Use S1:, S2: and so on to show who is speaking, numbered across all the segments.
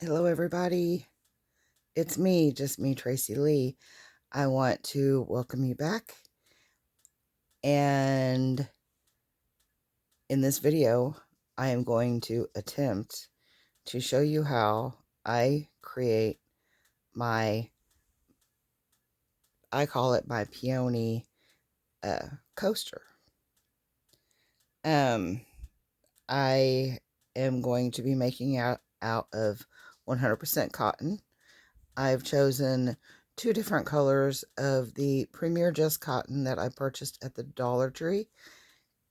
S1: Hello everybody, it's me, just me, Tracy-Lee. I want to welcome you back, and in this video I am going to attempt to show you how I create my, I call it my Peony coaster. I am going to be making out of 100% cotton. I've chosen two different colors of the Premier Just Cotton that I purchased at the Dollar Tree.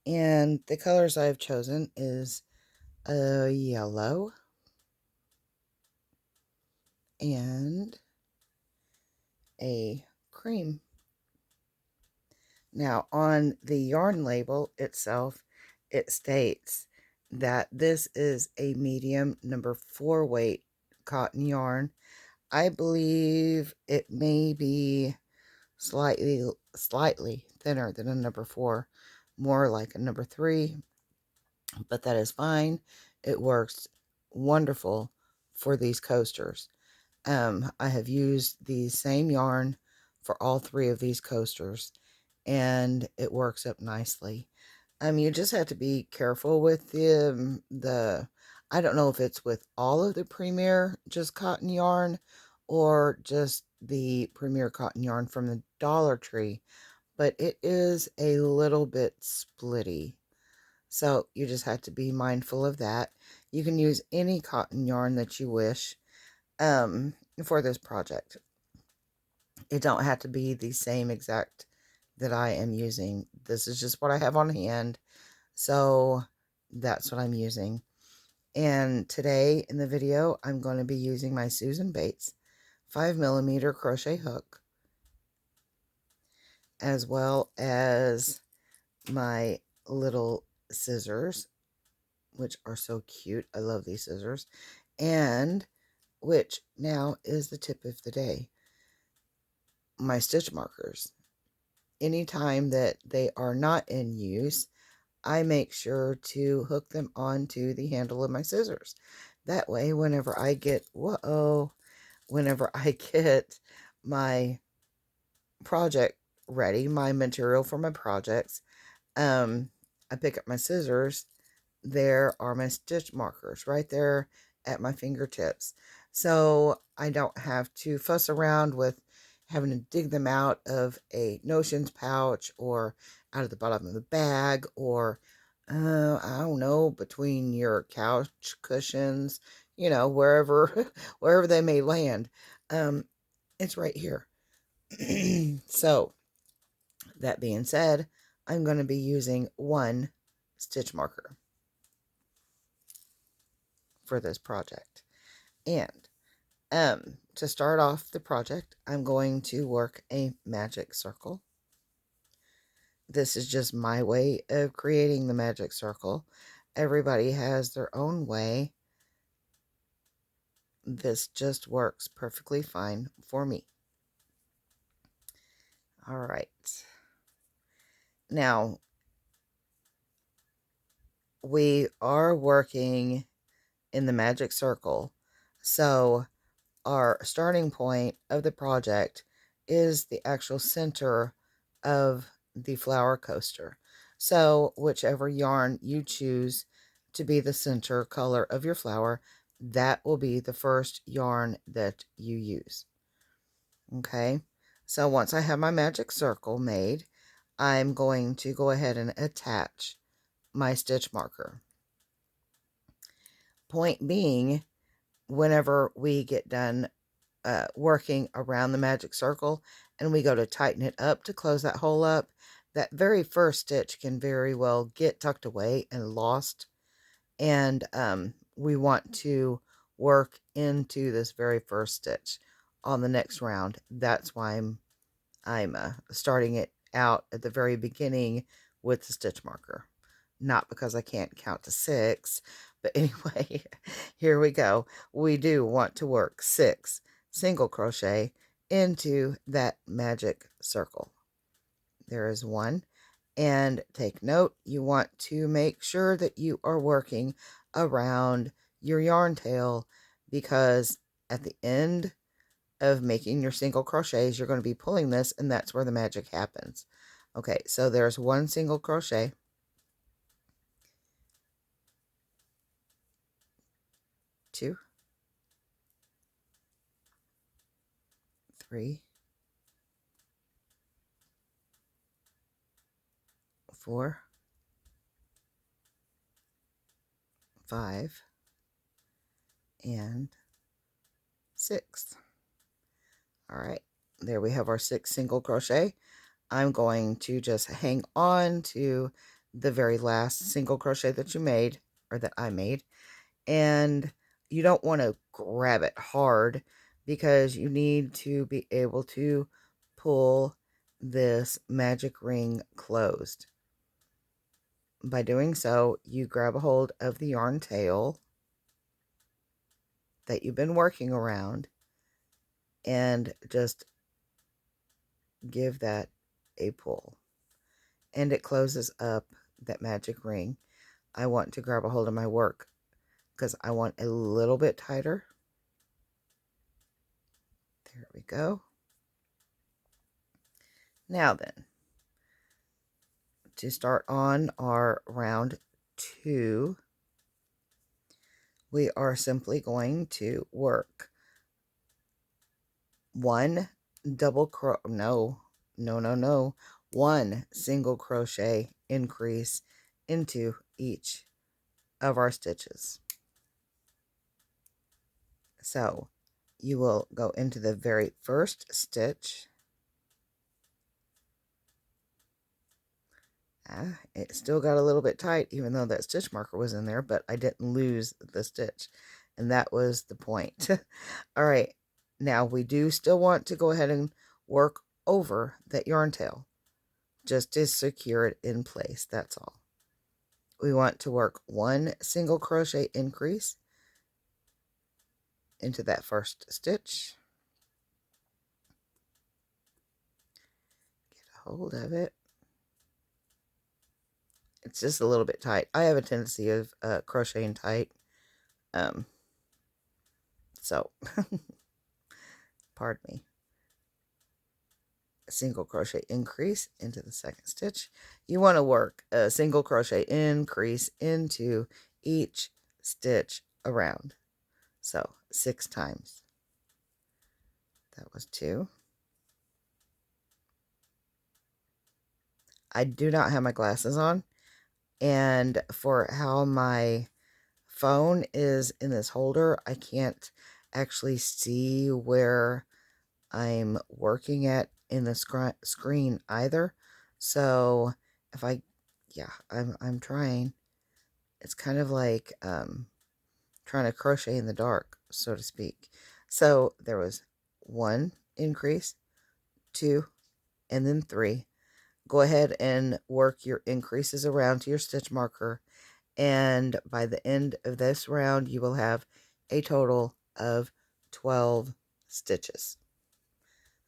S1: And the colors I've chosen is a yellow and a cream. Now, on the yarn label itself, it states that this is a medium number 4 weight cotton yarn. I believe it may be slightly thinner than a number 4, more like a number 3, but that is fine. It works wonderful for these coasters. I have used the same yarn for all 3 of these coasters, and it works up nicely. You just have to be careful with the I don't know if it's with all of the Premier Just Cotton yarn or just the Premier Cotton yarn from the Dollar Tree, but it is a little bit splitty. So you just have to be mindful of that. You can use any cotton yarn that you wish for this project. It don't have to be the same exact that I am using. This is just what I have on hand. So that's what I'm using. And today in the video, I'm going to be using my Susan Bates 5mm crochet hook, as well as my little scissors, which are so cute. I love these scissors. And which now is the tip of the day, my stitch markers. Anytime that they are not in use, I make sure to hook them onto the handle of my scissors. That way, whenever I get, whenever I get my project ready, my material for my projects, I pick up my scissors. There are my stitch markers right there at my fingertips. So I don't have to fuss around with having to dig them out of a notions pouch or out of the bottom of the bag, or I don't know, between your couch cushions, wherever wherever they may land. It's right here. So that being said, I'm going to be using one stitch marker for this project. And to start off the project, I'm going to work a magic circle. This is just my way of creating the magic circle. Everybody has their own way. This just works perfectly fine for me. All right. Now, we are working in the magic circle. So our starting point of the project is the actual center of the flower coaster. So whichever yarn you choose to be the center color of your flower, that will be the first yarn that you use. Okay, so once I have my magic circle made, I'm going to go ahead and attach my stitch marker. Point being, whenever we get done working around the magic circle and we go to tighten it up to close that hole up, that very first stitch can very well get tucked away and lost. And we want to work into this very first stitch on the next round. That's why I'm starting it out at the very beginning with the stitch marker. Not because I can't count to 6, but anyway, here we go. We do want to work 6 single crochet into that magic circle. There is 1. And take note, you want to make sure that you are working around your yarn tail, because at the end of making your single crochets, you're going to be pulling this, and that's where the magic happens. Okay, so there's one single crochet, 2, 3, 4, 5, and 6. All right, there we have our 6 single crochet. I'm going to just hang on to the very last single crochet that you made, or that I made, and you don't want to grab it hard because you need to be able to pull this magic ring closed. By doing so, you grab a hold of the yarn tail that you've been working around and just give that a pull, and it closes up that magic ring. I want to grab a hold of my work because I want a little bit tighter. There we go. Now then, to start on our round 2, we are simply going to work one one single crochet increase into each of our stitches. So you will go into the very first stitch. It still got a little bit tight, even though that stitch marker was in there, but I didn't lose the stitch, and that was the point. All right, now we do still want to go ahead and work over that yarn tail just to secure it in place. That's all. We want to work one single crochet increase into that first stitch. Get a hold of it. It's just a little bit tight. I have a tendency of crocheting tight. So, pardon me. A single crochet increase into the second stitch. You want to work a single crochet increase into each stitch around. So, 6 times. That was 2. I do not have my glasses on, and for how my phone is in this holder, I can't actually see where I'm working at in the screen either. So if I'm trying. It's kind of like trying to crochet in the dark, so to speak. So there was 1 increase, 2, and then 3. Go ahead and work your increases around to your stitch marker, and by the end of this round you will have a total of 12 stitches.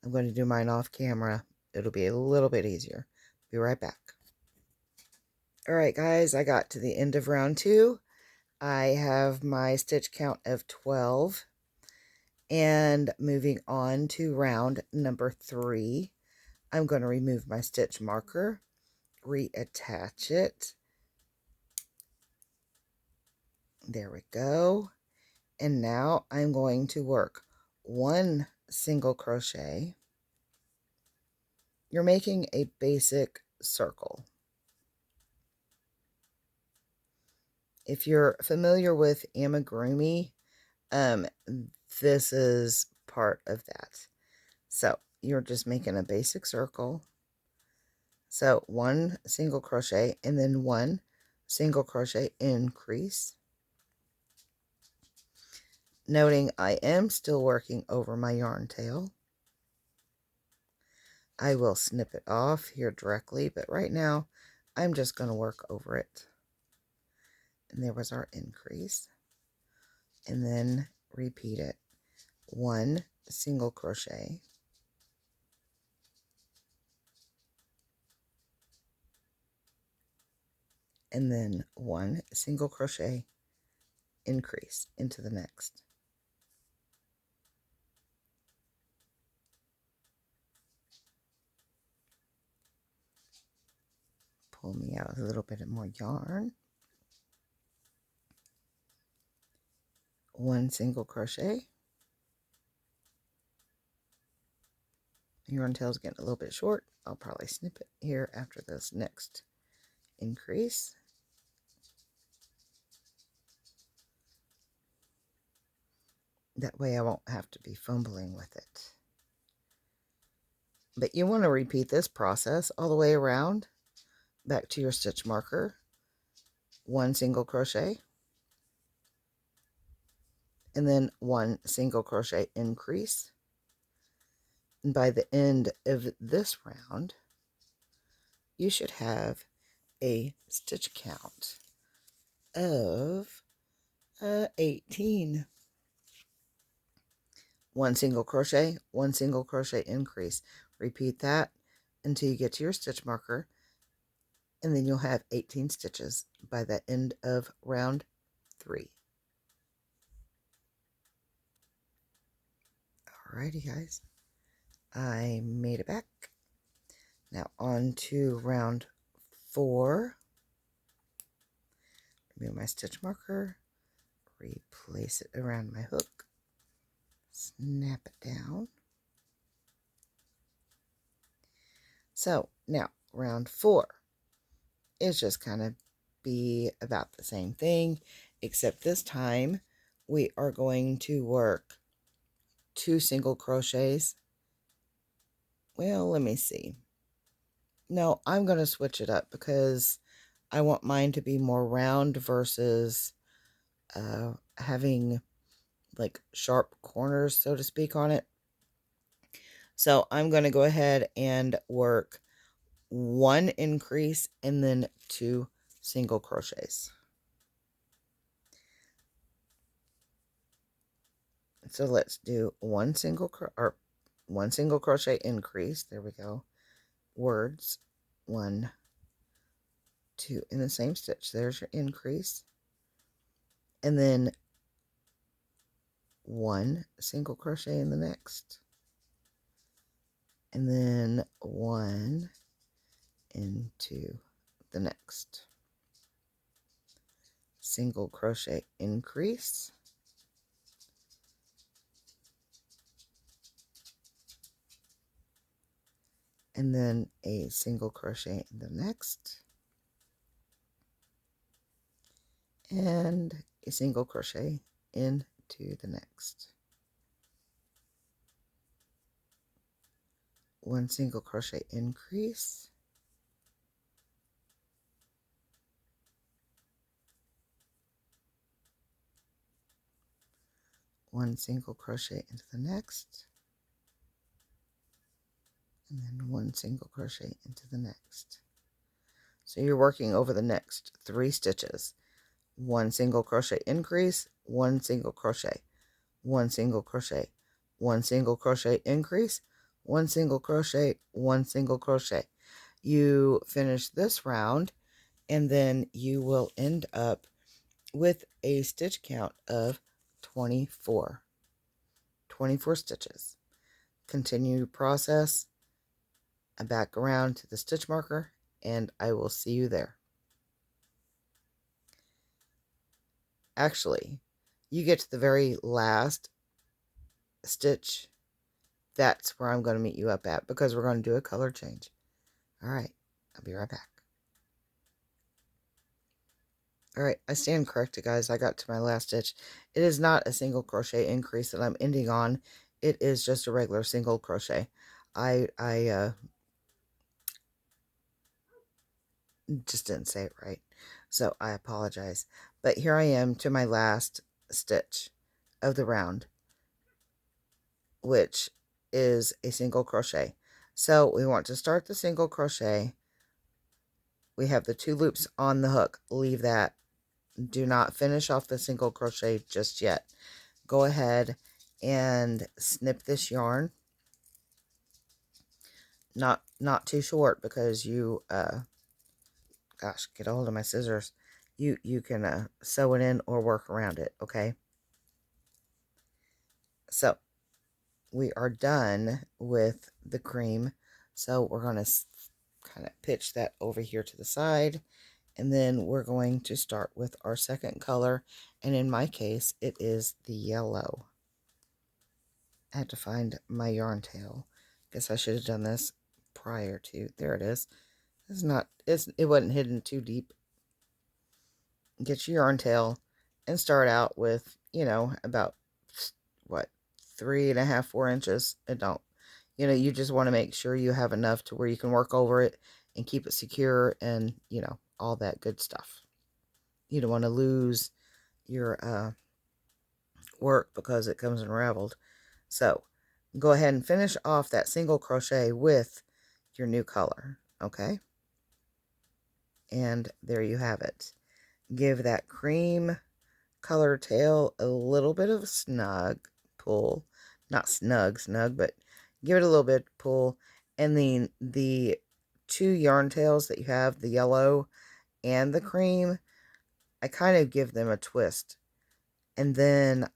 S1: I'm going to do mine off camera. It'll be a little bit easier. Be right back. Alright guys, I got to the end of round 2. I have my stitch count of 12, and moving on to round number 3, I'm going to remove my stitch marker, reattach it. There we go. And now I'm going to work 1 single crochet. You're making a basic circle. If you're familiar with amigurumi, this is part of that. So you're just making a basic circle. So 1 single crochet and then 1 single crochet increase. Noting I am still working over my yarn tail. I will snip it off here directly, but right now I'm just going to work over it. And there was our increase. And then repeat it. 1 single crochet. And then 1 single crochet increase into the next. pull me out a little bit more yarn. 1 single crochet. Yarn tail's getting a little bit short. I'll probably snip it here after this next increase. That way I won't have to be fumbling with it. But you want to repeat this process all the way around, back to your stitch marker. 1 single crochet, and then 1 single crochet increase. And by the end of this round, you should have a stitch count of 18. 1 single crochet, 1 single crochet increase. Repeat that until you get to your stitch marker, and then you'll have 18 stitches by the end of round 3. Alrighty, guys, I made it back. Now on to round 4. Remove my stitch marker, replace it around my hook, snap it down. So now round 4 is just kind of be about the same thing, except this time we are going to work 2 single crochets. Well, let me see. No, I'm going to switch it up because I want mine to be more round versus having like sharp corners, so to speak, on it. So I'm going to go ahead and work 1 increase and then 2 single crochets. So let's do 1 single crochet increase. There we go. Words 1, 2 in the same stitch. There's your increase, and then 1 single crochet in the next, and then 1 into the next. Single crochet increase, and then a single crochet in the next, and a single crochet into the next. 1 single crochet increase, one single crochet into the next, and then 1 single crochet into the next. So you're working over the next 3 stitches. 1 single crochet increase, 1 single crochet, 1 single crochet, 1 single crochet increase, 1 single crochet, 1 single crochet. You finish this round, and then you will end up with a stitch count of 24 stitches. Continue your process back around to the stitch marker, and I will see you there. Actually, you get to the very last stitch. That's where I'm going to meet you up at, because we're going to do a color change. All right, I'll be right back. All right, I stand corrected, guys. I got to my last stitch. It is not a single crochet increase that I'm ending on. It is just a regular single crochet. I just didn't say it right, so I apologize. But here I am to my last stitch of the round, which is a single crochet. So we want to start the single crochet. We have the 2 loops on the hook. Leave that. Do not finish off the single crochet just yet. Go ahead and snip this yarn. Not too short, because you gosh, get a hold of my scissors. You can sew it in or work around it, okay? So we are done with the cream, so we're going to kind of pitch that over here to the side. And then we're going to start with our second color. And in my case, it is the yellow. I had to find my yarn tail. Guess I should have done this prior to. There it is. It wasn't hidden too deep. Get your yarn tail and start out with, about what, 3.5, 4 inches. And don't, you just want to make sure you have enough to where you can work over it and keep it secure and, all that good stuff. You don't want to lose your work because it comes unraveled. So go ahead and finish off that single crochet with your new color. Okay. And there you have it. Give that cream color tail a little bit of a snug pull. Not snug, but give it a little bit pull. And then the 2 yarn tails that you have, the yellow and the cream, I kind of give them a twist. And then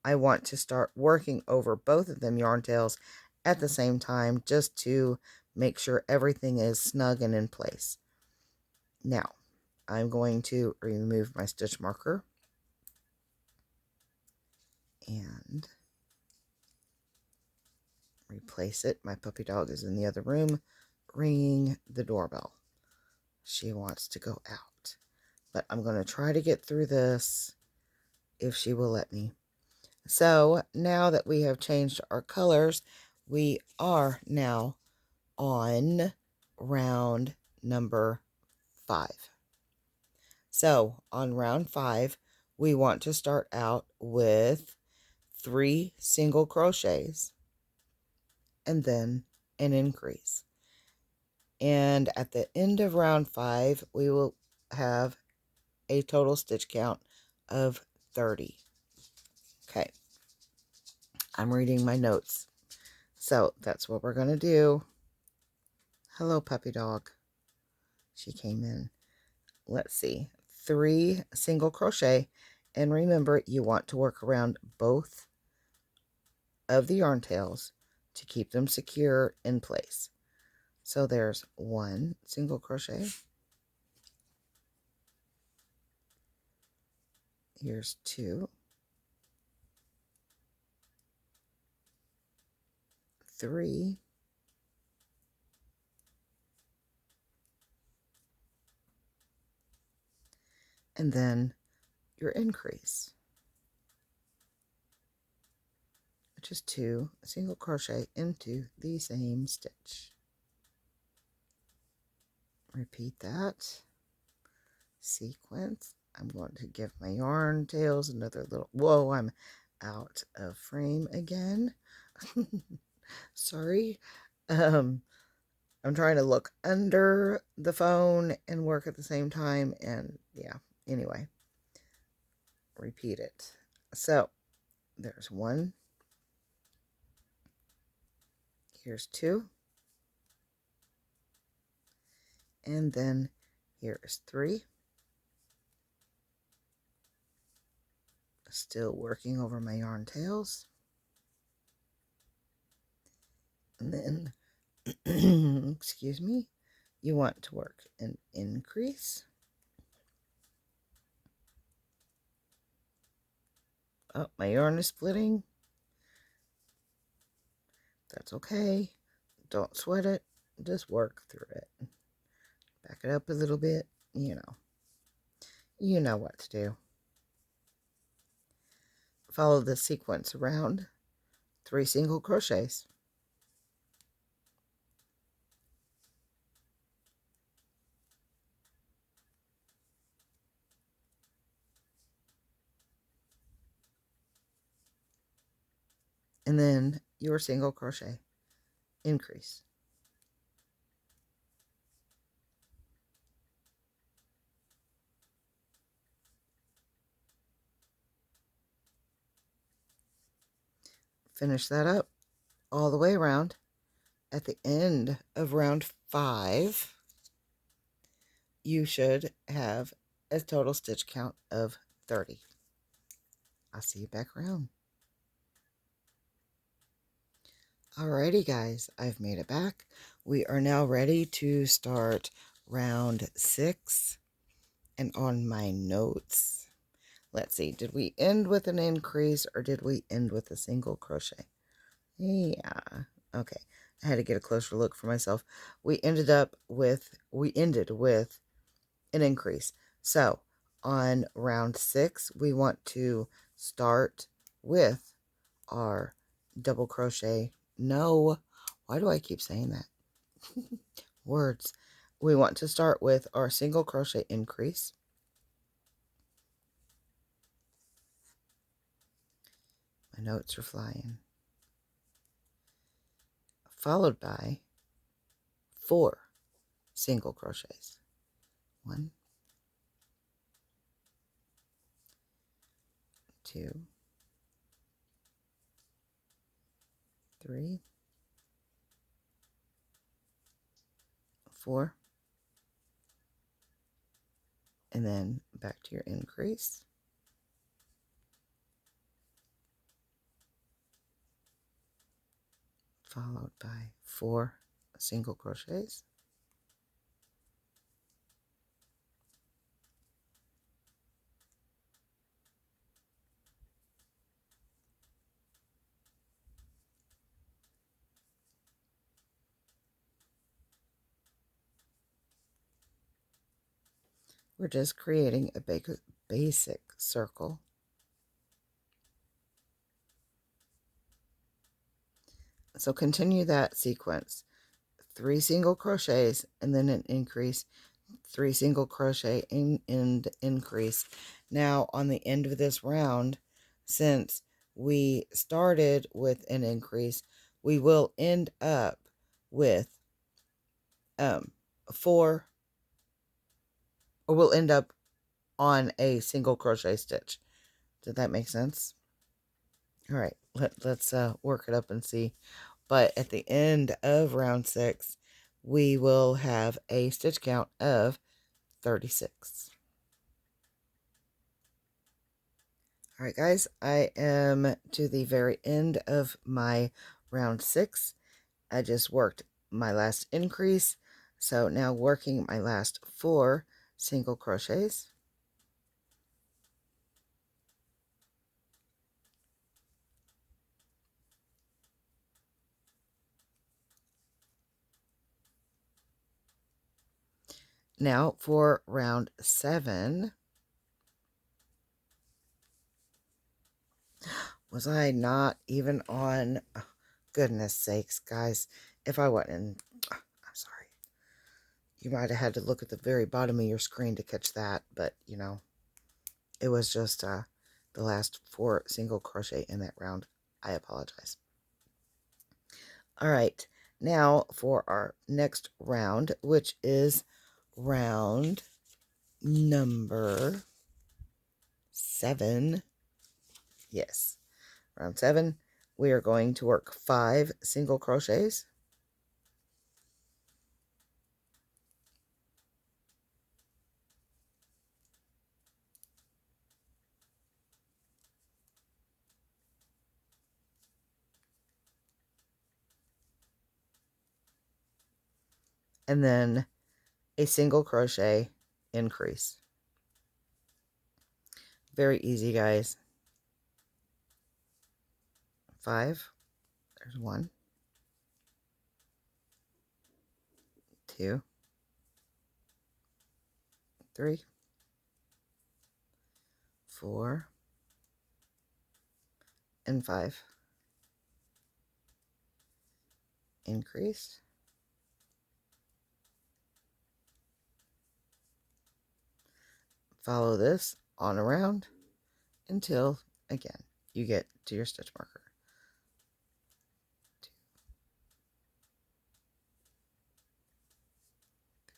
S1: I want to start working over both of them yarn tails at the same time, just to make sure everything is snug and in place. Now, I'm going to remove my stitch marker and replace it. My puppy dog is in the other room ringing the doorbell. She wants to go out. But I'm going to try to get through this if she will let me. So now that we have changed our colors, we are now on round number 5. So on round 5, we want to start out with 3 single crochets and then an increase. And at the end of round 5, we will have a total stitch count of 30. Okay, I'm reading my notes. So that's what we're going to do. Hello, puppy dog. She came in. Let's see. 3 single crochet. And remember, you want to work around both of the yarn tails to keep them secure in place. So there's 1 single crochet. Here's 2. 3. And then your increase, which is 2 single crochet into the same stitch. Repeat that sequence. I'm going to give my yarn tails another little, whoa, I'm out of frame again. Sorry. I'm trying to look under the phone and work at the same time, and yeah, anyway, repeat it. So there's 1, here's 2, and then here's 3. Still working over my yarn tails. And then, excuse me, you want to work an increase. Oh, my yarn is splitting. That's okay. Don't sweat it. Just work through it. Back it up a little bit. You know what to do. Follow the sequence around 3 single crochets. And then your single crochet increase. Finish that up all the way around. At the end of round 5, you should have a total stitch count of 30. I'll see you back around. Alrighty guys, I've made it back. We are now ready to start round 6. And on my notes, let's see, did we end with an increase or did we end with a single crochet? Yeah, okay. I had to get a closer look for myself. We ended with an increase. So on round 6, we want to start with our double crochet. No, why do I keep saying that? Words. We want to start with our single crochet increase. My notes are flying. Followed by 4 single crochets. 1, 2, 3, 4, and then back to your increase. Followed by 4 single crochets. We're just creating a basic circle. So continue that sequence. 3 single crochets and then an increase, 3 single crochet and increase. Now on the end of this round, since we started with an increase, we will end up with 4, or we'll end up on a single crochet stitch. Did that make sense? All right, let's work it up and see. But at the end of round 6, we will have a stitch count of 36. All right, guys, I am to the very end of my round 6. I just worked my last increase, so now working my last 4 single crochets. Now for round 7. Was I not even on? Oh, goodness sakes, guys. If I wasn't, I'm sorry. You might have had to look at the very bottom of your screen to catch that, but you know, it was just the last 4 single crochet in that round. I apologize. All right, now for our next round, which is round number 7. Yes, round 7. We are going to work 5 single crochets. And then a single crochet increase. Very easy, guys. 5. There's 1, 2, 3, 4, and 5. Increase. Follow this on around until, again, you get to your stitch marker.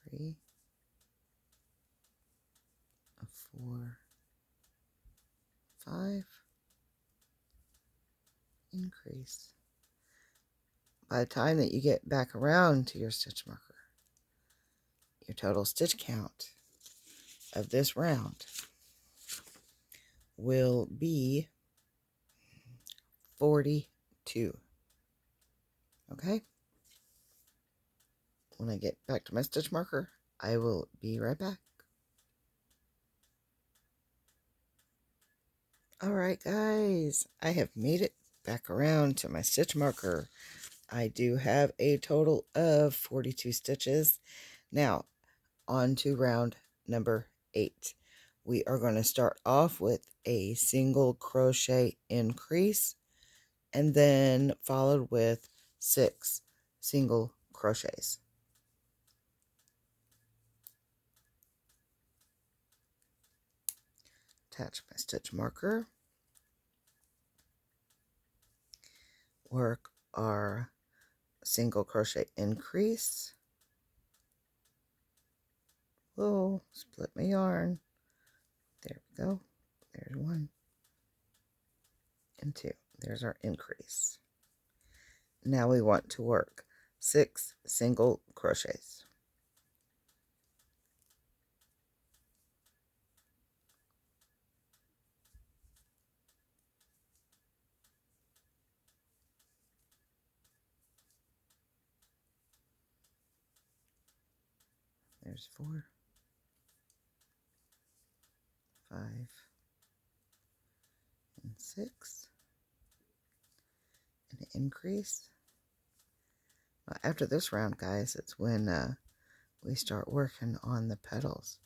S1: 2, 3, 4, 5, increase. By the time that you get back around to your stitch marker, your total stitch count of this round will be 42. Okay. When I get back to my stitch marker, I will be right back. Alright guys, I have made it back around to my stitch marker. I do have a total of 42 stitches. Now, on to round number 8. We are going to start off with a single crochet increase and then followed with 6 single crochets. Attach my stitch marker. Work our single crochet increase. Whoa, split my yarn. There we go. There's 1 and 2. There's our increase. Now we want to work 6 single crochets. There's 4, 5, and 6. And an increase. Well, after this round, guys, it's when we start working on the petals.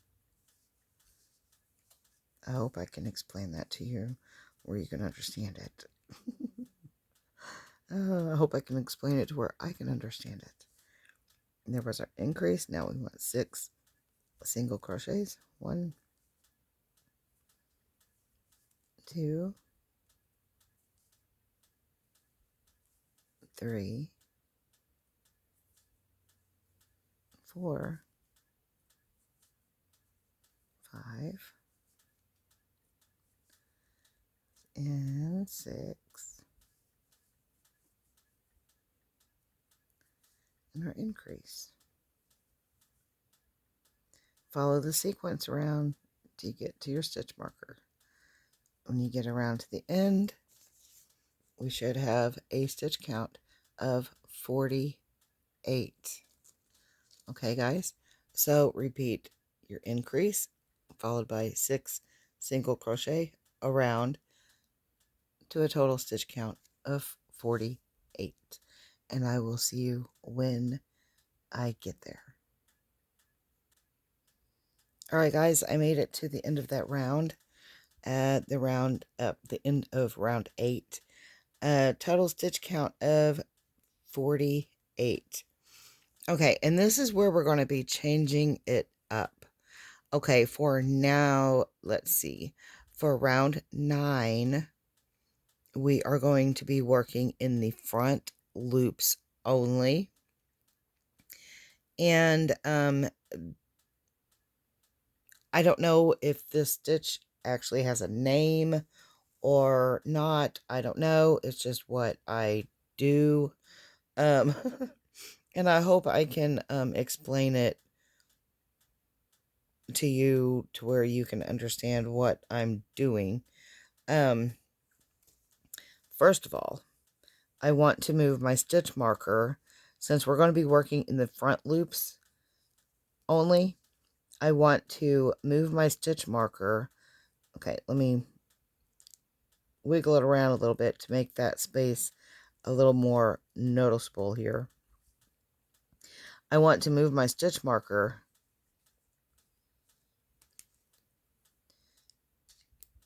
S1: I hope I can explain that to you where you can understand it. I hope I can explain it to where I can understand it. And there was our increase. Now we want 6 single crochets. 1, 2, 3, 4, 5, and 6. And our increase. Follow the sequence around till you get to your stitch marker. When you get around to the end, we should have a stitch count of 48. Okay, guys? So repeat your increase, followed by 6 single crochet around to a total stitch count of 48. And I will see you when I get there. Alright guys, I made it to the end of that round. The end of round 8. Total stitch count of 48. Okay, and this is where we're going to be changing it up. Okay, for now, let's see. For round 9, we are going to be working in the front loops only. And I don't know if this stitch actually has a name or not. I don't know. It's just what I do. And I hope I can explain it to you to where you can understand what I'm doing. First of all, I want to move my stitch marker. Since we're going to be working in the front loops only, I want to move my stitch marker. Okay, let me wiggle it around a little bit to make that space a little more noticeable here. I want to move my stitch marker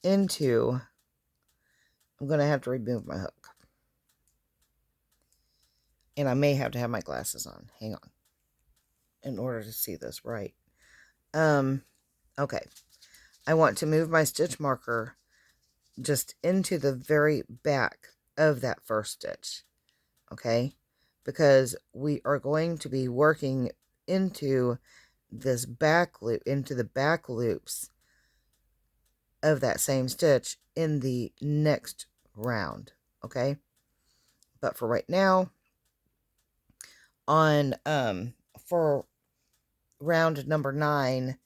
S1: into, I'm going to have to remove my hook. And I may have to have my glasses on. Hang on. In order to see this right. Okay. I want to move my stitch marker just into the very back of that first stitch. Okay? Because we are going to be working into this back loop, into the back loops of that same stitch in the next round. Okay? But for right now, on for round number 9,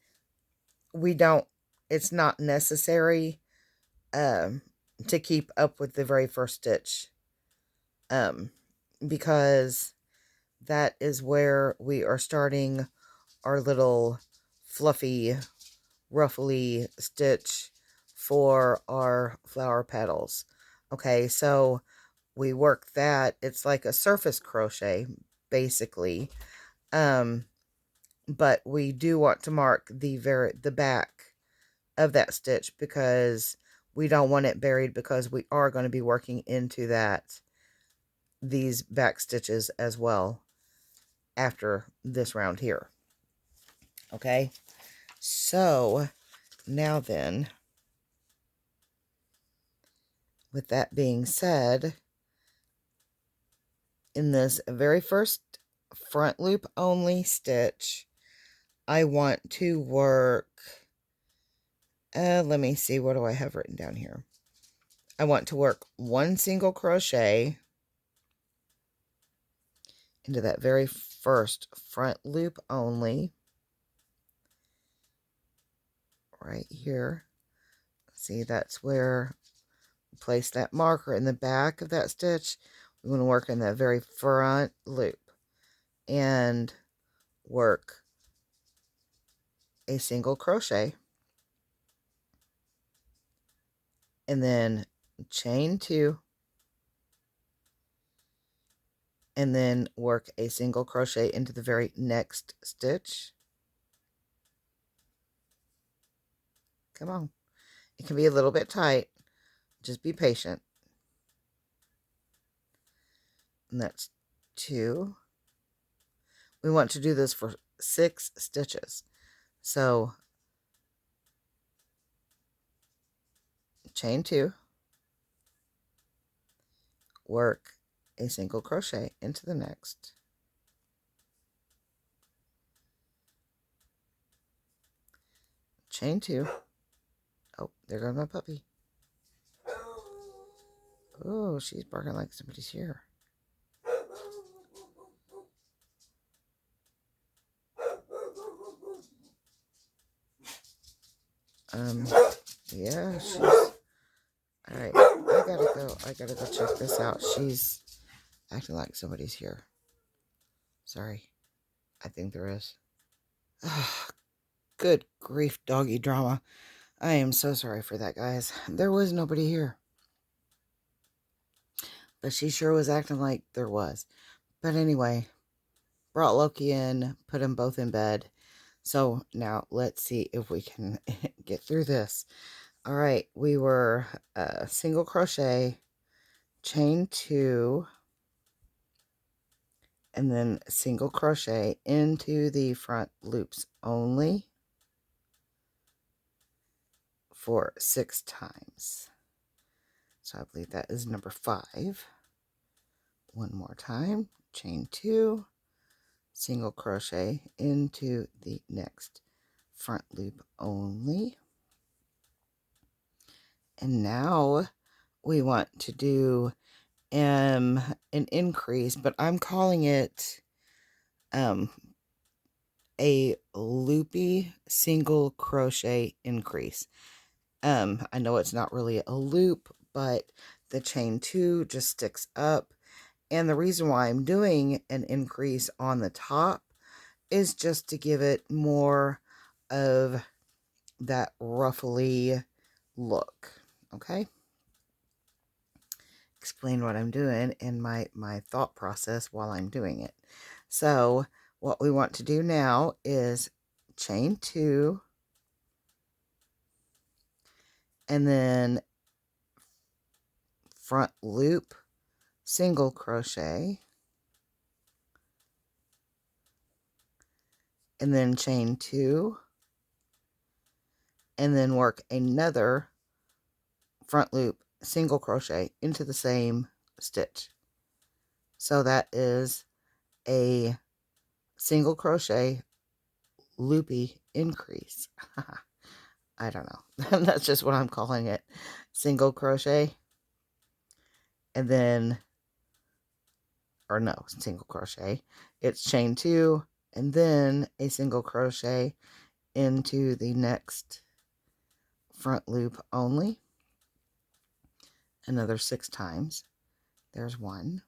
S1: it's not necessary to keep up with the very first stitch because that is where we are starting our little fluffy, ruffly stitch for our flower petals. Okay, so we work that. It's like a surface crochet, basically. But we do want to mark the back of that stitch because we don't want it buried, because we are going to be working into these back stitches as well after this round here. Okay, so now then, with that being said, in this very first front loop only stitch, I want to work, let me see, what do I have written down here? I want to work 1 single crochet into that very first front loop only, right here. See, that's where we place that marker in the back of that stitch. We want to work in that very front loop and work a single crochet, and then chain 2, and then work a single crochet into the very next stitch. Come on. It can be a little bit tight. Just be patient. And that's 2. We want to do this for 6 stitches. So chain 2, work a single crochet into the next, chain 2. Oh, there goes my puppy. Oh, she's barking like somebody's here. Yeah, she's... Alright, I gotta go check this out. She's acting like somebody's here. Sorry. I think there is. Oh, good grief, doggy drama. I am so sorry for that, guys. There was nobody here. But she sure was acting like there was. But anyway, brought Loki in, put them both in bed. So now let's see if we can get through this. All right, we were single crochet, chain 2, and then single crochet into the front loops only for 6 times. So I believe that is number 5. One more time, chain 2, single crochet into the next front loop only. And now we want to do an increase, but I'm calling it a loopy single crochet increase. I know it's not really a loop, but the chain 2 just sticks up. And the reason why I'm doing an increase on the top is just to give it more of that ruffly look. Okay? Explain what I'm doing and my thought process while I'm doing it. So what we want to do now is chain 2, and then front loop single crochet, and then chain 2, and then work another front loop single crochet into the same stitch. So that is a single crochet loopy increase. I don't know. That's just what I'm calling it. Single crochet, and then, or no, single crochet. It's chain 2, and then a single crochet into the next front loop only. Another 6 times. There's 1.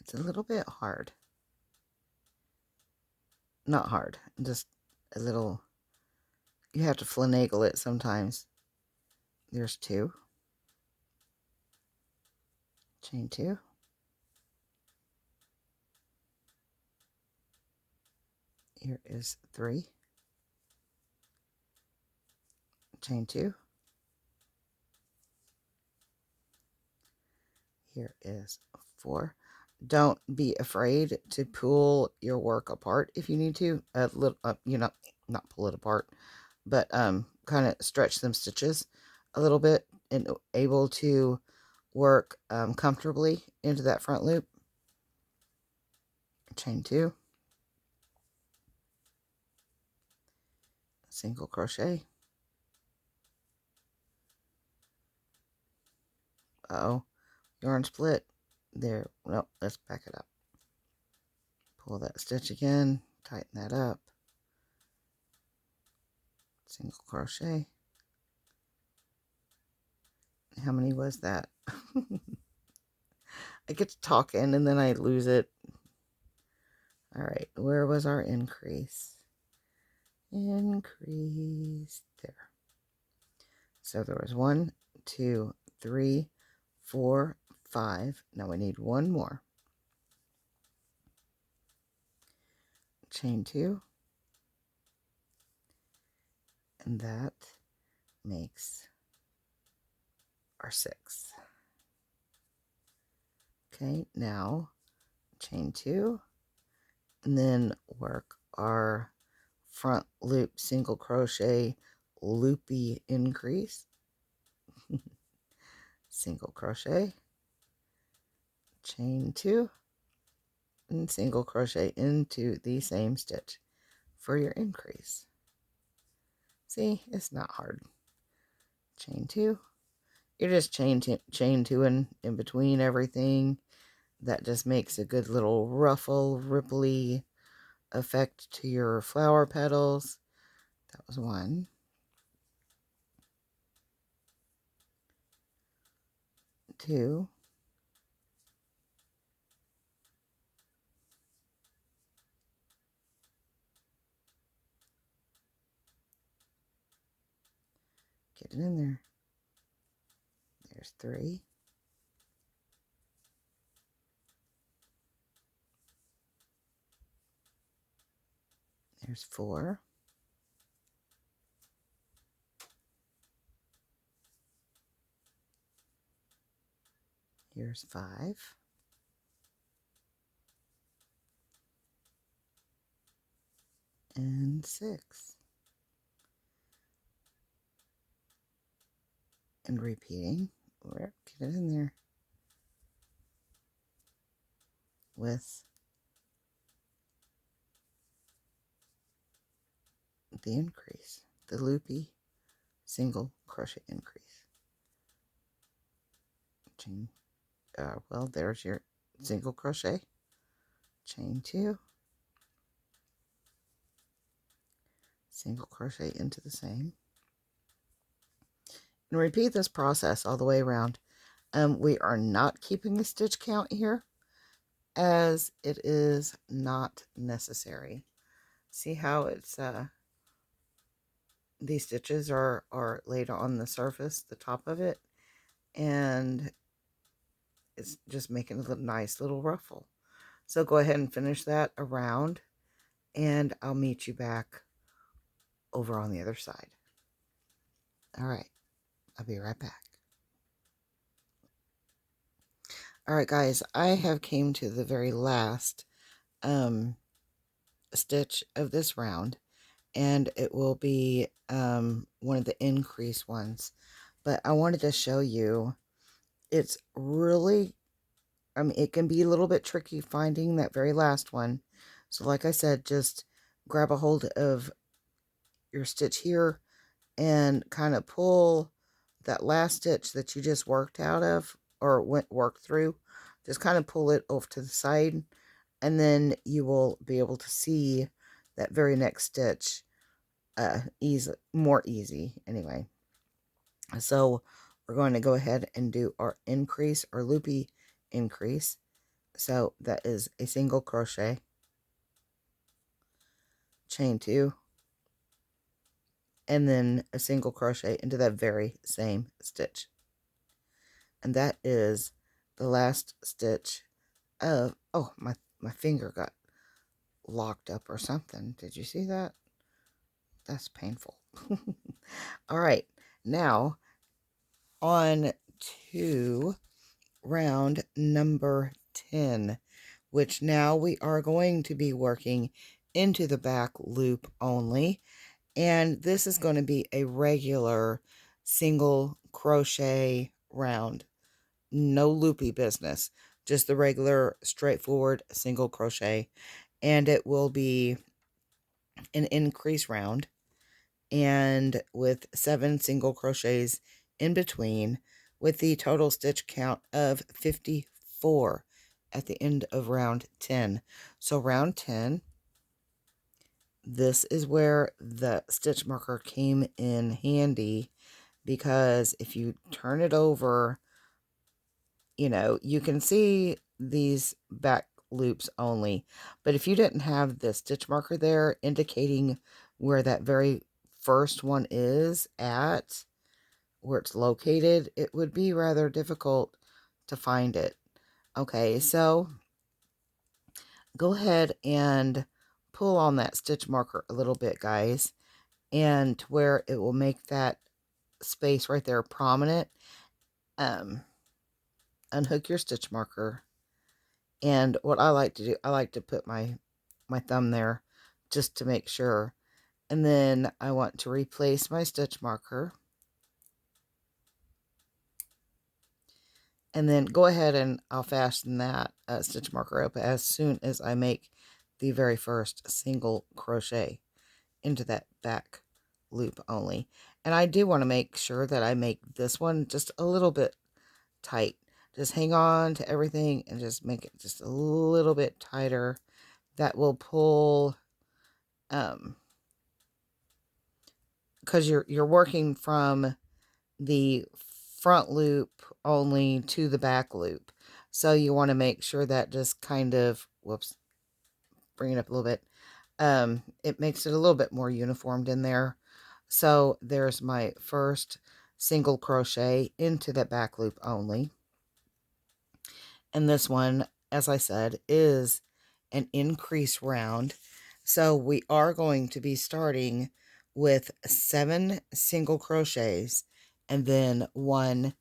S1: It's a little bit hard. Not hard, just a little, you have to finagle it sometimes. There's 2. Chain 2. Here is 3. Chain 2. Here is 4. Don't be afraid to pull your work apart if you need to. A little, not pull it apart, but kind of stretch them stitches a little bit and able to work comfortably into that front loop. Chain 2. Single crochet. Uh-oh, yarn split. There, well, let's back it up. Pull that stitch again, tighten that up. Single crochet. How many was that? I get to talking and then I lose it. All right, where was our increase? Increase there. So there was 1, 2, 3, 4, 5. Now we need 1 more. Chain 2. And that makes our 6. Okay, now chain 2 and then work our front loop single crochet loopy increase. Single crochet, chain 2 and single crochet into the same stitch for your increase. See, it's not hard. Chain 2. You're just chain 2 in between everything. That just makes a good little ruffle, ripply effect to your flower petals. That was 1. 2. Get it in there. There's 3. There's 4. Here's 5. And 6. And repeating. Get it in there. With the increase. The loopy single crochet increase. Chain. Well, there's your single crochet. Chain 2. Single crochet into the same. And repeat this process all the way around. We are not keeping a stitch count here, as it is not necessary. See how it's these stitches are laid on the surface, the top of it, and it's just making a nice little ruffle. So go ahead and finish that around, and I'll meet you back over on the other side. All right, I'll be right back. All right, guys, I have came to the very last stitch of this round, and it will be one of the increase ones. But I wanted to show you, it's really, it can be a little bit tricky finding that very last one. So like I said, just grab a hold of your stitch here and kind of pull that last stitch that you just worked out of or worked through. Just kind of pull it off to the side, and then you will be able to see that very next stitch more easy anyway. So we're going to go ahead and do our increase or loopy increase. So that is a single crochet, chain 2, and then a single crochet into that very same stitch. And that is the last stitch of, oh, my finger got locked up or something. Did you see that? That's painful. All right, now on to round number 10, which now we are going to be working into the back loop only. And this is going to be a regular single crochet round. No loopy business. Just the regular straightforward single crochet. And it will be an increase round. And with 7 single crochets in between, with the total stitch count of 54 at the end of round 10. So round 10, this is where the stitch marker came in handy, because if you turn it over, you know, you can see these back loops only. But if you didn't have the stitch marker there indicating where that very first one is at, where it's located, it would be rather difficult to find it. Okay, so go ahead and pull on that stitch marker a little bit, guys, and to where it will make that space right there prominent. Unhook your stitch marker, and what I like to do, I like to put my thumb there just to make sure, and then I want to replace my stitch marker, and then go ahead and I'll fasten that stitch marker up as soon as I make the very first single crochet into that back loop only. And I do want to make sure that I make this one just a little bit tight. Just hang on to everything and just make it just a little bit tighter. That will pull, because you're working from the front loop only to the back loop. So you want to make sure that just kind of, whoops, bring it up a little bit. It makes it a little bit more uniformed in there. So there's my first single crochet into that back loop only. And this one, as I said, is an increase round. So we are going to be starting with 7 single crochets and then 1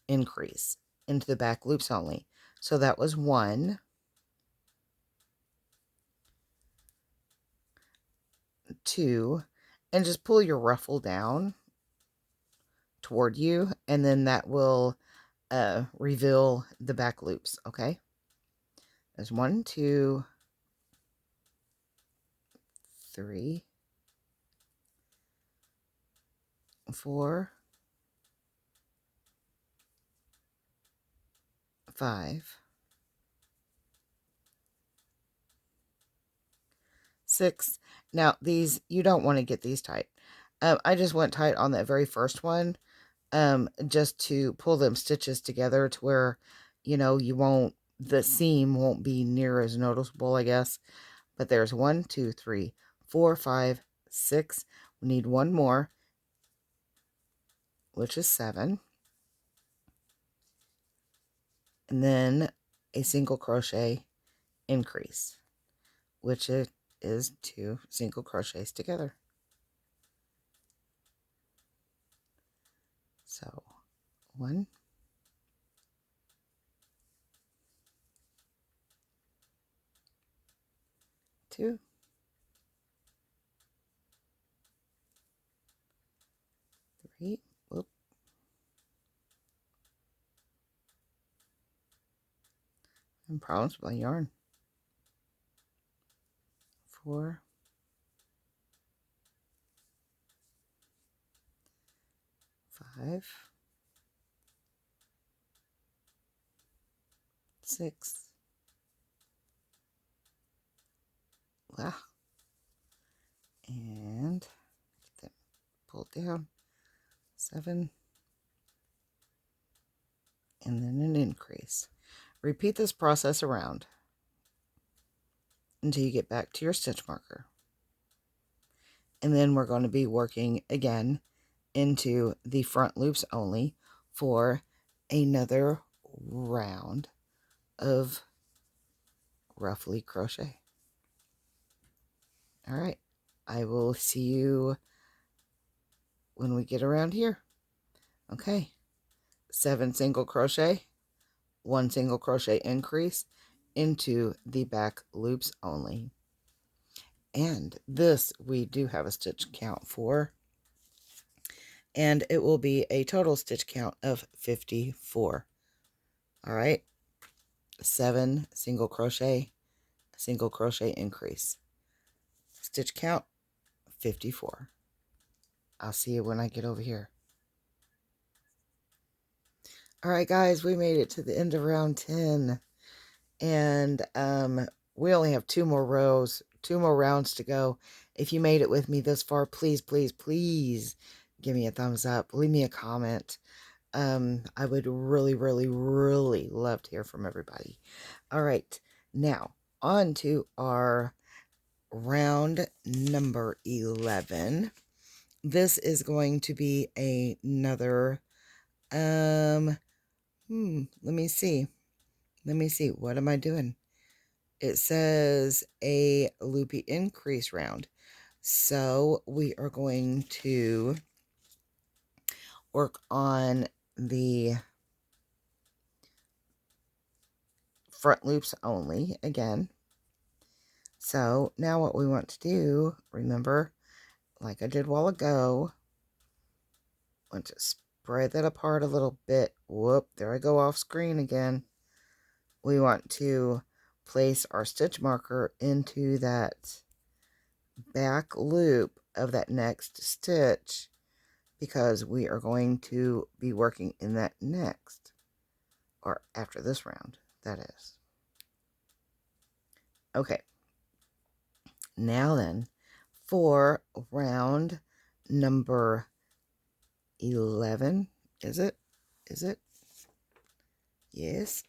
S1: increase into the back loops only. So that was 1, 2, and just pull your ruffle down toward you, and then that will reveal the back loops. Okay, there's 1, 2, 3, 4, 5, 6. Now these, you don't want to get these tight. I just went tight on that very first one, just to pull them stitches together to where, you know, the seam won't be near as noticeable, I guess. But there's 1, 2, 3, 4, 5, 6. We need 1 more, which is 7. And then a single crochet increase, which it is 2 single crochets together. So 1, 2, 3, whoop, and problems with my yarn, 4, 5, 6, wow, and get that pulled down, 7, and then an increase. Repeat this process around until you get back to your stitch marker. And then we're going to be working again into the front loops only for another round of roughly crochet. All right, I will see you when we get around here. Okay, 7 single crochet, 1 single crochet increase into the back loops only. And this we do have a stitch count for, and it will be a total stitch count of 54. All right, 7 single crochet increase, stitch count 54. I'll see you when I get over here. All right, guys, we made it to the end of round 10, and we only have 2 more rounds to go. If you made it with me this far, please, please, please give me a thumbs up. Leave me a comment. I would really, really, really love to hear from everybody. All right, now on to our round number 11. This is going to be another, let me see. What am I doing? It says a loopy increase round. So we are going to work on the front loops only again. So now what we want to do, remember, like I did a while ago, want to spread that apart a little bit. Whoop, there I go off screen again. We want to place our stitch marker into that back loop of that next stitch, because we are going to be working in that next, or after this round, that is. Okay, now then, for round number 11, is it? Yes.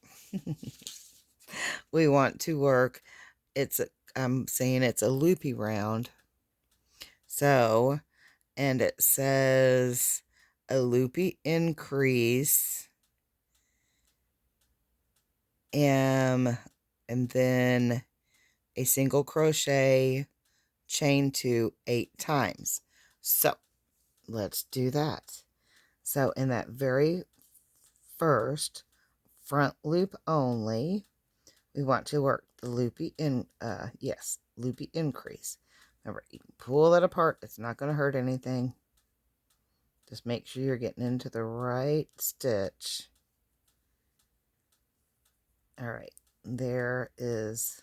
S1: We want to work, I'm saying it's a loopy round. So, and it says a loopy increase, and then a single crochet, chain 2 8 times. So let's do that. So in that very first front loop only, we want to work the loopy loopy increase. Remember, you can pull that apart. It's not going to hurt anything. Just make sure you're getting into the right stitch. All right, there is.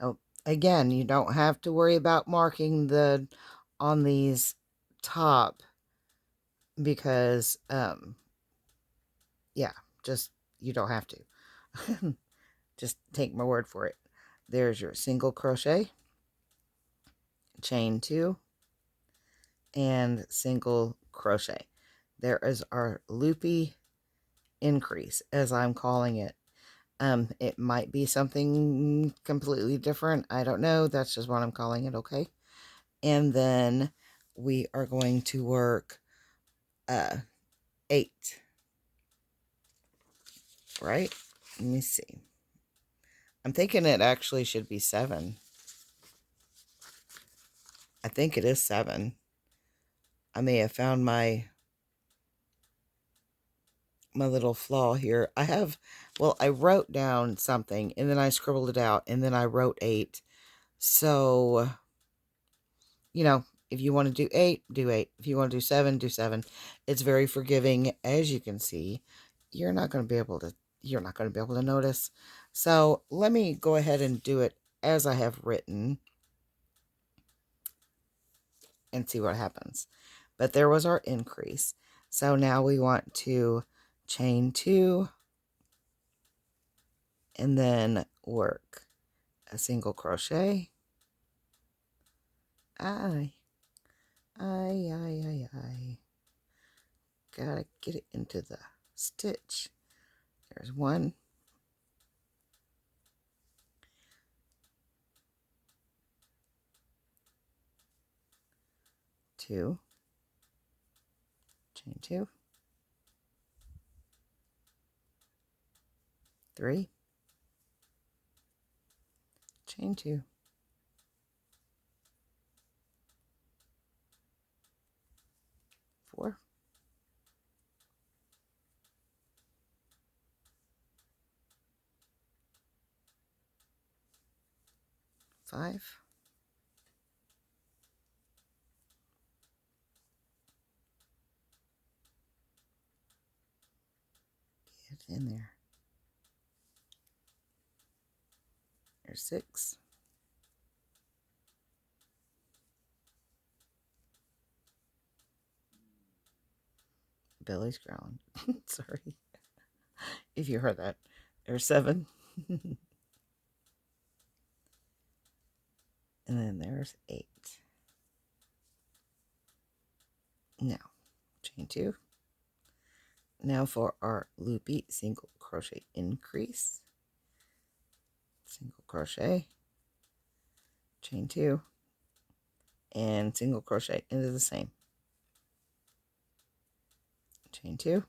S1: Oh, again, you don't have to worry about marking on these top, because yeah, just, you don't have to. Just take my word for it. There's your single crochet, chain 2, and single crochet. There is our loopy increase, as I'm calling it. It might be something completely different. I don't know. That's just what I'm calling it, okay? And then we are going to work 8. Right? Let me see. I'm thinking it actually should be 7. I think it is 7. I may have found my little flaw here. I wrote down something, and then I scribbled it out, and then I wrote 8. So, if you want to do 8, do 8. If you want to do 7, do 7. It's very forgiving. As you can see, you're not going to be able to notice. So let me go ahead and do it as I have written and see what happens. But there was our increase. So now we want to chain 2 and then work a single crochet. I gotta get it into the stitch. There's 1, 2, chain 2, 3, chain 2, 4, 5, get in there. There's 6, belly's growling. Sorry if you heard that. There's 7. And then there's 8. Now, chain 2. Now for our loopy single crochet increase. Single crochet, chain 2, and single crochet into the same. Chain 2,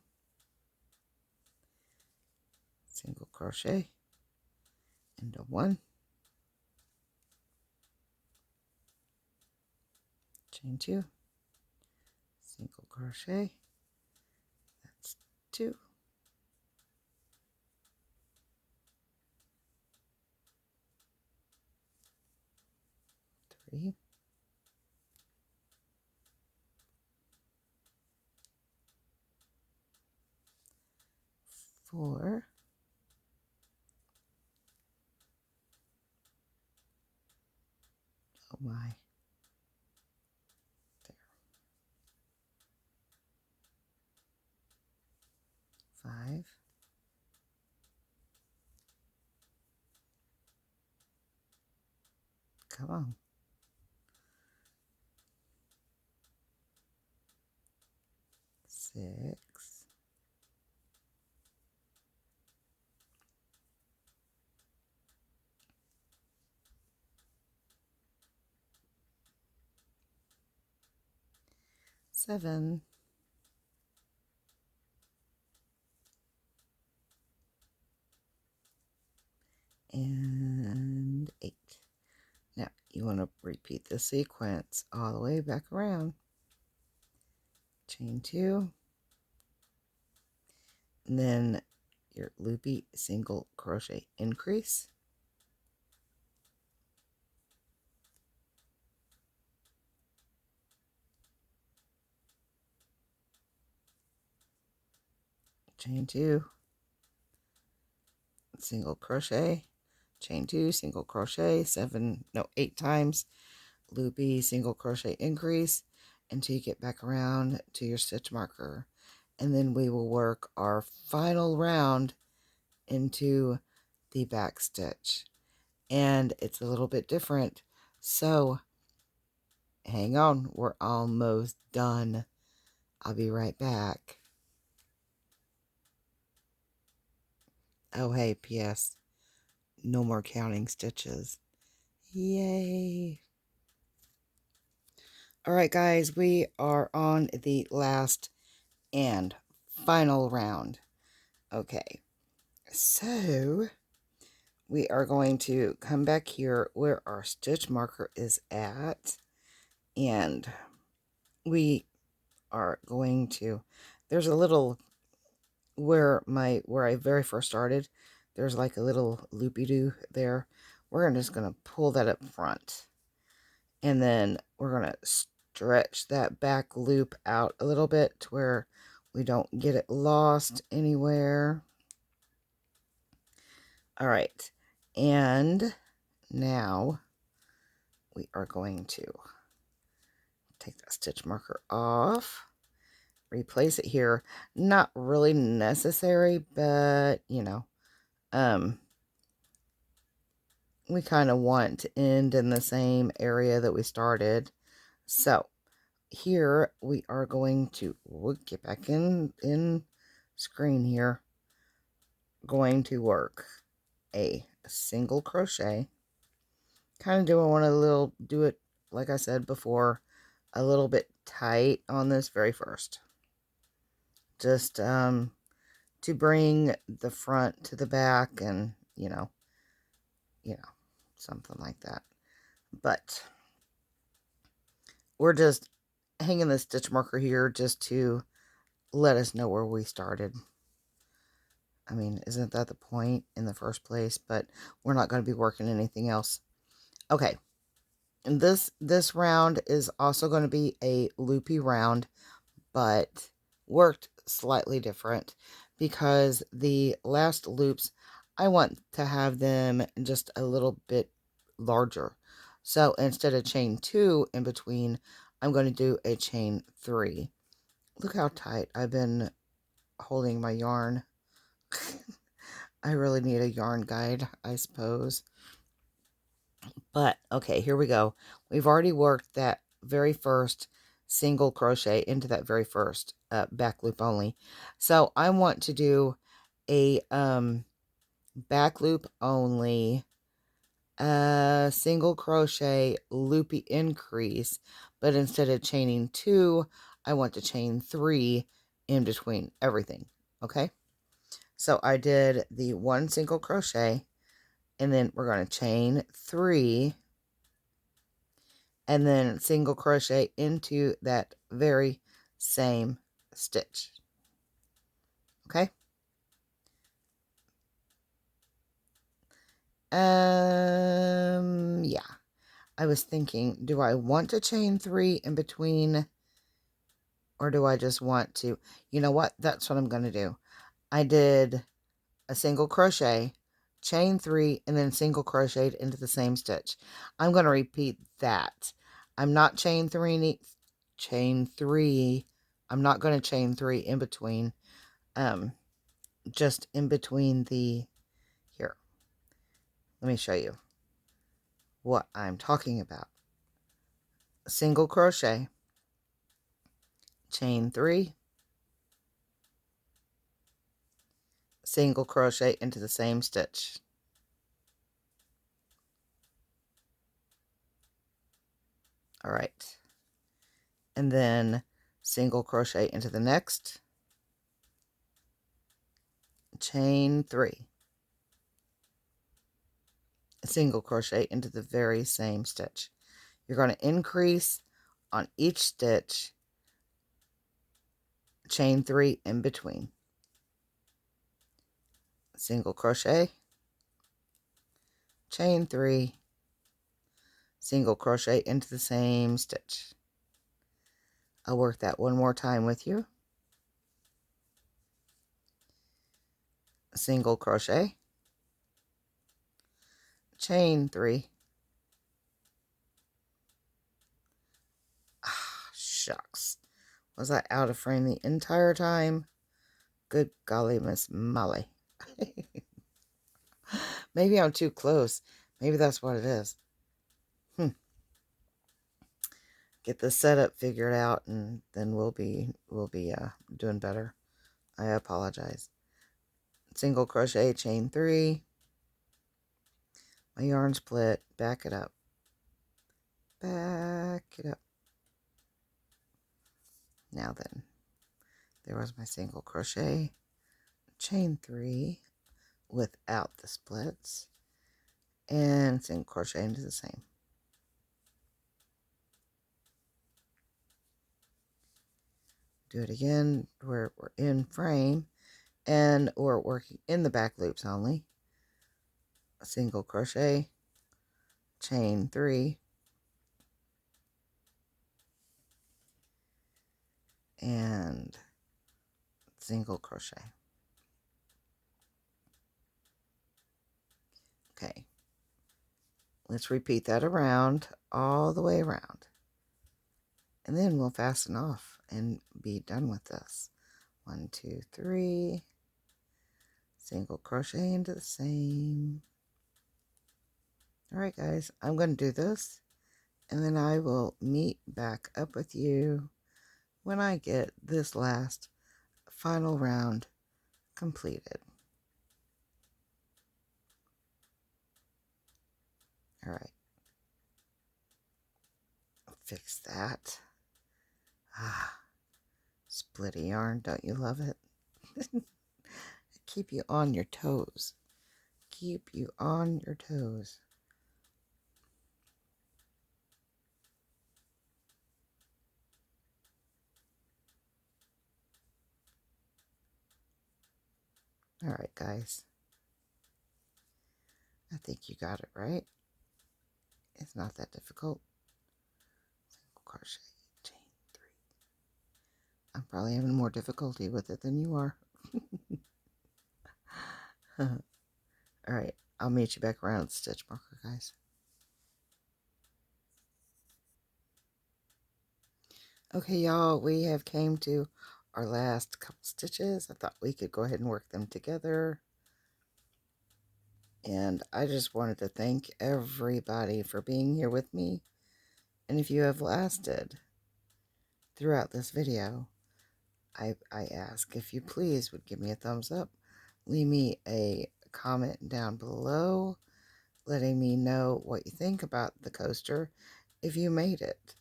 S1: single crochet into 1, chain 2, single crochet, that's 2, 3, 4, oh my, there, 5, 6, 7, and 8. Now you want to repeat the sequence all the way back around. Chain 2, and then your loopy single crochet increase, chain 2, single crochet, chain 2, single crochet, 8 times, loopy single crochet increase until you get back around to your stitch marker. And then we will work our final round into the back stitch. And it's a little bit different. So hang on, we're almost done. I'll be right back. Oh, hey, P.S. No more counting stitches. Yay. All right, guys, we are on the last and final round. Okay, so we are going to come back here where our stitch marker is at, and we are going to, there's a little, where I very first started, there's like a little loopy-doo there. We're just going to pull that up front, and then we're going to stretch that back loop out a little bit to where we don't get it lost anywhere. All right, and now we are going to take that stitch marker off, replace it here. Not really necessary, but you know, we kind of want to end in the same area that we started. So here we are going to, we'll get back in screen here, going to work a single crochet, kind of do it like I said before, a little bit tight on this very first. Just to bring the front to the back and, you know, something like that. But we're just hanging the stitch marker here just to let us know where we started. I mean, isn't that the point in the first place? But we're not going to be working anything else. Okay. And this round is also going to be a loopy round, but worked slightly different because the last loops, I want to have them just a little bit larger. So instead of chain 2 in between, I'm going to do a chain 3. Look how tight I've been holding my yarn. I really need a yarn guide, I suppose. But okay, here we go. We've already worked that very first single crochet into that very first back loop only. So I want to do a back loop only single crochet loopy increase, but instead of chaining 2, I want to chain 3 in between everything. Okay, so I did the 1 single crochet, and then we're going to chain 3 and then single crochet into that very same stitch. Okay. Yeah. I was thinking, do I want to chain 3 in between, or do I just want to, you know what? That's what I'm going to do. I did a single crochet, chain 3, and then single crocheted into the same stitch. I'm going to repeat that. I'm not chain 3. I'm not going to chain 3 in between. Just in between the, here, let me show you what I'm talking about. Single crochet, chain 3, single crochet into the same stitch. All right. And then single crochet into the next, chain 3, single crochet into the very same stitch. You're going to increase on each stitch, chain 3 in between, single crochet, chain 3, single crochet into the same stitch. I'll work that one more time with you. Single crochet, chain 3. Shucks. Was I out of frame the entire time? Good golly, Miss Molly. Maybe I'm too close. Maybe that's what it is. Get the setup figured out, and then we'll be doing better. I apologize. Single crochet, chain 3. My yarn split. Back it up. Back it up. Now then, there was my single crochet, chain 3 without the splits, and single crochet into the same. Do it again where we're in frame and we're working in the back loops only. A single crochet, chain 3, and single crochet. Okay, let's repeat that around, all the way around, and then we'll fasten off and be done with this. 1, 2, 3, single crochet into the same. All right, guys, I'm going to do this, and then I will meet back up with you when I get this last final round completed. All right. Fix that. Ah, splitty yarn, don't you love it? Keep you on your toes. Keep you on your toes. All right, guys. I think you got it right. It's not that difficult. Single crochet, chain 3. I'm probably having more difficulty with it than you are. All right, I'll meet you back around stitch marker, guys. Okay, y'all, we have came to our last couple stitches. I thought we could go ahead and work them together. And I just wanted to thank everybody for being here with me. And if you have lasted throughout this video, I ask if you please would give me a thumbs up. Leave me a comment down below letting me know what you think about the coaster if you made it,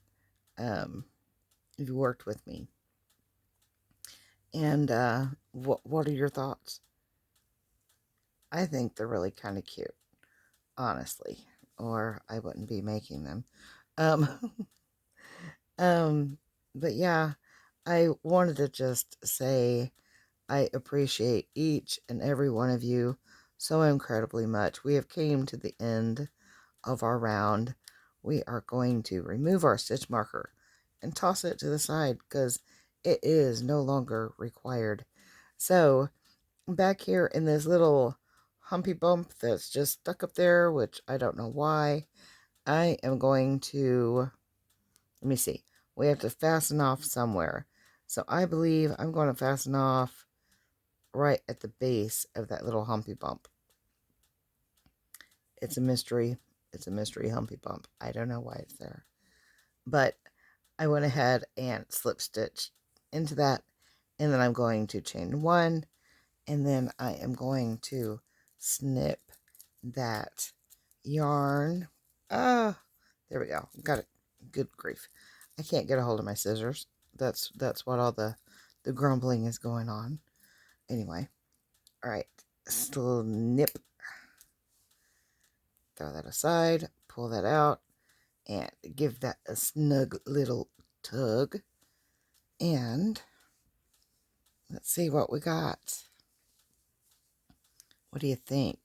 S1: if you worked with me. And what are your thoughts? I think they're really kind of cute, honestly, or I wouldn't be making them. Um, but yeah, I wanted to just say I appreciate each and every one of you so incredibly much. We have came to the end of our round. We are going to remove our stitch marker and toss it to the side because it is no longer required. So back here in this little humpy bump that's just stuck up there, which I don't know why, I am going to, let me see, we have to fasten off somewhere. So I believe I'm going to fasten off right at the base of that little humpy bump. It's a mystery. It's a mystery humpy bump. I don't know why it's there. But I went ahead and slip stitched into that. And then I'm going to chain 1. And then I am going to snip that yarn. Ah, there we go. Got it. Good grief. I can't get a hold of my scissors. That's what all the grumbling is going on. Anyway. All right. Snip. Throw that aside. Pull that out. And give that a snug little tug. And let's see what we got. What do you think?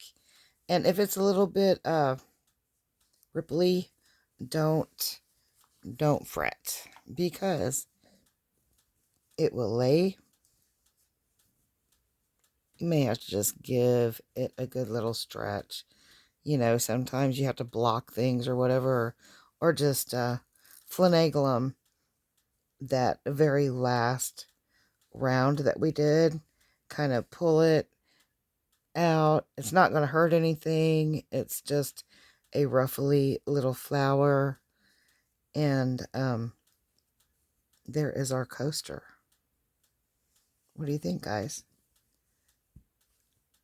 S1: And if it's a little bit ripply, don't fret, because it will lay. You may have to just give it a good little stretch. You know, sometimes you have to block things or whatever, or just finagle them. That very last round that we did, kind of pull it out. It's not going to hurt anything. It's just a ruffly little flower. And there is our coaster. What do you think, guys?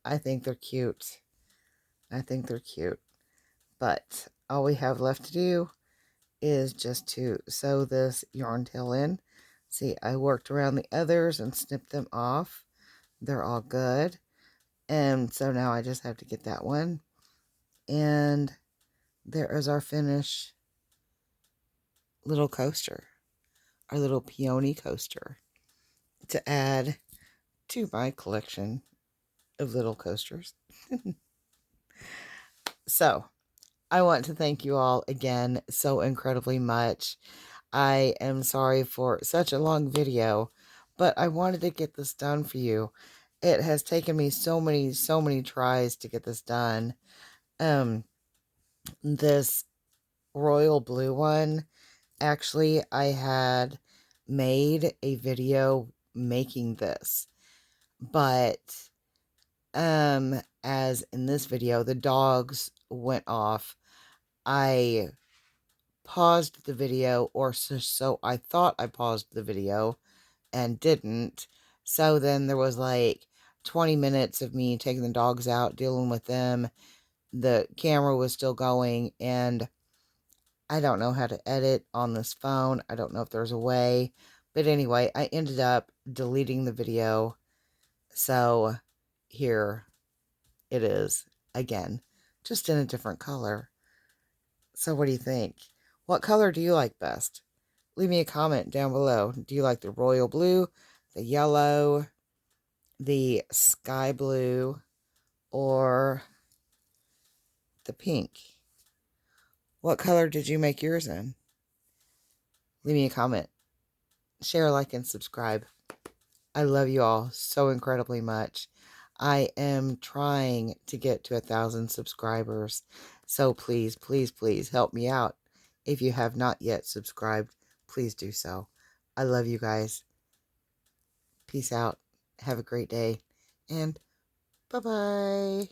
S1: I think they're cute. I think they're cute. But all we have left to do is just to sew this yarn tail in. See, I worked around the others and snipped them off. They're all good. And so now I just have to get that one. And there is our finished little coaster. Our little peony coaster to add to my collection of little coasters. So, I want to thank you all again so incredibly much. I am sorry for such a long video, but I wanted to get this done for you. It has taken me so many tries to get this done. This royal blue one, actually, I had made a video making this, but as in this video, the dogs went off. I paused the video, or so I thought I paused the video and didn't. So then there was like 20 minutes of me taking the dogs out, dealing with them. The camera was still going, and I don't know how to edit on this phone. I don't know if there's a way, But anyway, I ended up deleting the video. So here it is again, just in a different color. So what do you think? What color do you like best? Leave me a comment down below. Do you like the royal blue, the yellow, the sky blue, or the pink? What color did you make yours in? Leave me a comment. Share, like, and subscribe. I love you all so incredibly much. I am trying to get to 1,000 subscribers. So please, please, please help me out. If you have not yet subscribed, please do so. I love you guys. Peace out. Have a great day. And bye-bye.